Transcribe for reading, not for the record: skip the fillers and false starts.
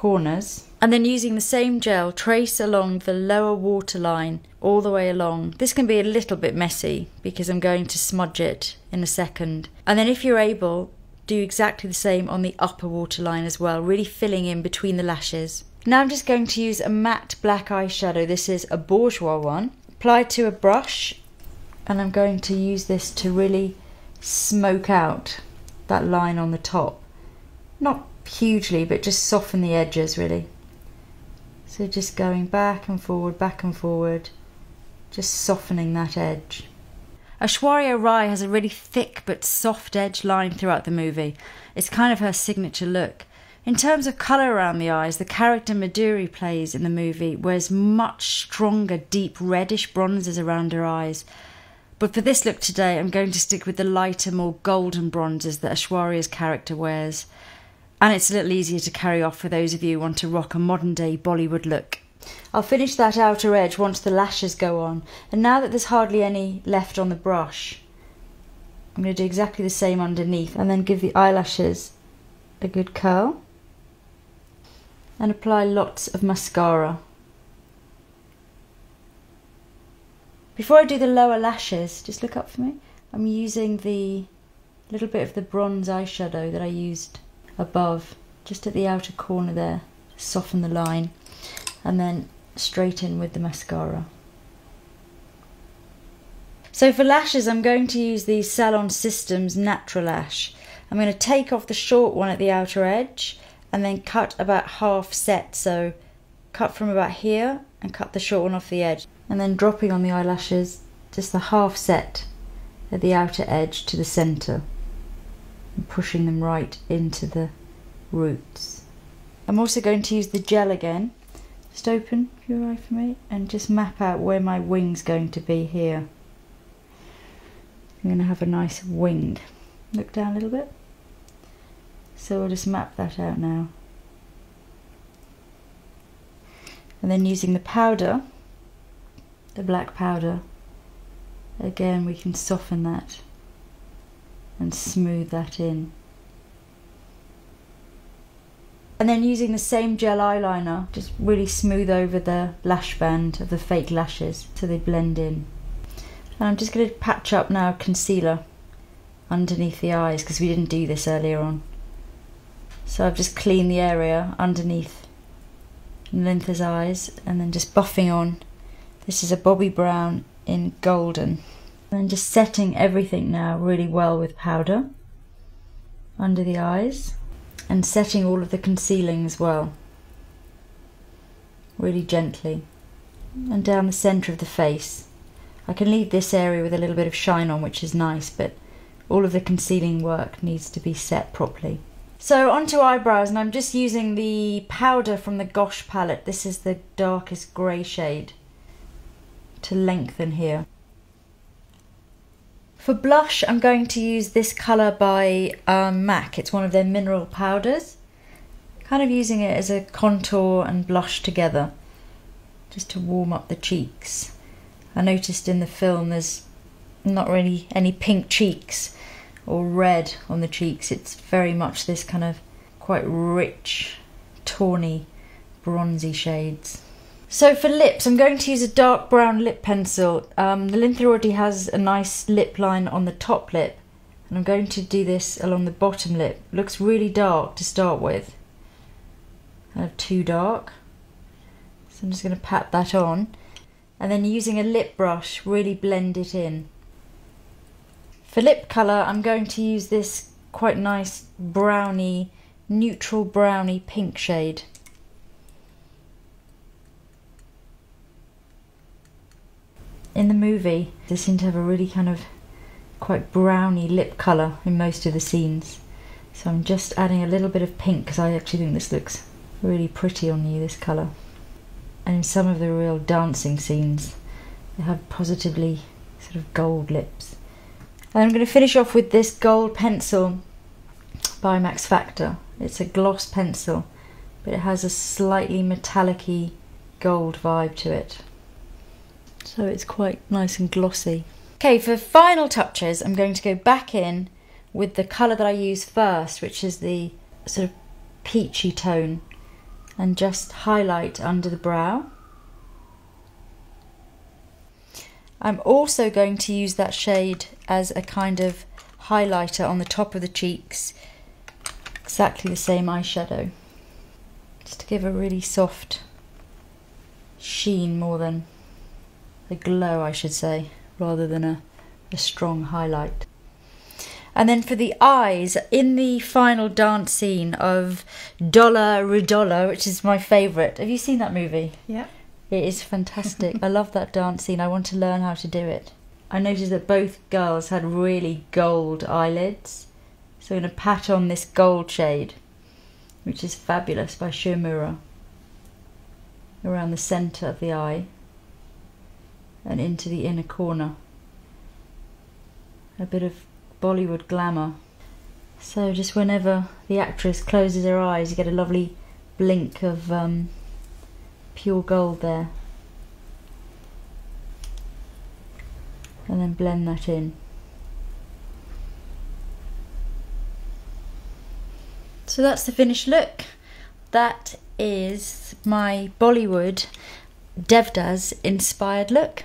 corners. And then using the same gel, trace along the lower waterline all the way along. This can be a little bit messy because I'm going to smudge it in a second. And then if you're able, do exactly the same on the upper waterline as well, really filling in between the lashes. Now I'm just going to use a matte black eyeshadow. This is a Bourjois one. Apply to a brush, and I'm going to use this to really smoke out that line on the top. Not hugely, but just soften the edges really. So just going back and forward, just softening that edge. Aishwarya Rai has a really thick but soft edge line throughout the movie. It's kind of her signature look. In terms of colour around the eyes, the character Madhuri plays in the movie wears much stronger, deep reddish bronzes around her eyes. But for this look today, I'm going to stick with the lighter, more golden bronzes that Aishwarya's character wears. And it's a little easier to carry off for those of you who want to rock a modern day Bollywood look. I'll finish that outer edge once the lashes go on. And now that there's hardly any left on the brush, I'm going to do exactly the same underneath and then give the eyelashes a good curl. And apply lots of mascara. Before I do the lower lashes, just look up for me, I'm using the little bit of the bronze eyeshadow that I used above, just at the outer corner there, to soften the line, and then straight in with the mascara. So for lashes, I'm going to use the Salon Systems Natural Lash. I'm going to take off the short one at the outer edge, and then cut about half set, so cut from about here and cut the short one off the edge, and then dropping on the eyelashes just the half set at the outer edge to the centre and pushing them right into the roots. I'm also going to use the gel again. Just open your eye for me and just map out where my wing's going to be here. I'm going to have a nice wing. Look down a little bit. So we'll just map that out now. And then using the powder, the black powder, again we can soften that and smooth that in. And then using the same gel eyeliner, just really smooth over the lash band of the fake lashes so they blend in. And I'm just going to patch up now concealer underneath the eyes because we didn't do this earlier on. So I've just cleaned the area underneath Nilintha's eyes and then just buffing on. This is a Bobbi Brown in golden. And then just setting everything now really well with powder under the eyes and setting all of the concealing as well. Really gently. And down the centre of the face. I can leave this area with a little bit of shine on, which is nice, but all of the concealing work needs to be set properly. So onto eyebrows, and I'm just using the powder from the Gosh palette. This is the darkest grey shade to lengthen here. For blush, I'm going to use this colour by MAC. It's one of their mineral powders. Kind of using it as a contour and blush together, just to warm up the cheeks. I noticed in the film there's not really any pink cheeks or red on the cheeks. It's very much this kind of quite rich, tawny, bronzy shades. So for lips, I'm going to use a dark brown lip pencil. Nilintha already has a nice lip line on the top lip, and I'm going to do this along the bottom lip. It looks really dark to start with, kind of too dark. So I'm just going to pat that on, and then using a lip brush, really blend it in. For lip colour, I'm going to use this quite nice browny, neutral browny pink shade. In the movie, they seem to have a really kind of quite browny lip colour in most of the scenes. So I'm just adding a little bit of pink because I actually think this looks really pretty on you, this colour. And in some of the real dancing scenes, they have positively sort of gold lips. And I'm going to finish off with this gold pencil by Max Factor. It's a gloss pencil, but it has a slightly metallic-y gold vibe to it. So it's quite nice and glossy. Okay, for final touches, I'm going to go back in with the colour that I used first, which is the sort of peachy tone. and just highlight under the brow. I'm also going to use that shade as a kind of highlighter on the top of the cheeks, exactly the same eyeshadow, just to give a really soft sheen, more than a glow I should say, rather than a strong highlight. And then for the eyes, in the final dance scene of Dollar Ridolla, which is my favourite. Have you seen that movie? Yeah. It is fantastic. I love that dance scene. I want to learn how to do it. I noticed that both girls had really gold eyelids. So I'm going to pat on this gold shade, which is Fabulous by Shomura, around the centre of the eye and into the inner corner. A bit of Bollywood glamour. So just whenever the actress closes her eyes, you get a lovely blink of pure gold there. And then blend that in. So that's the finished look. That is my Bollywood Devdas inspired look.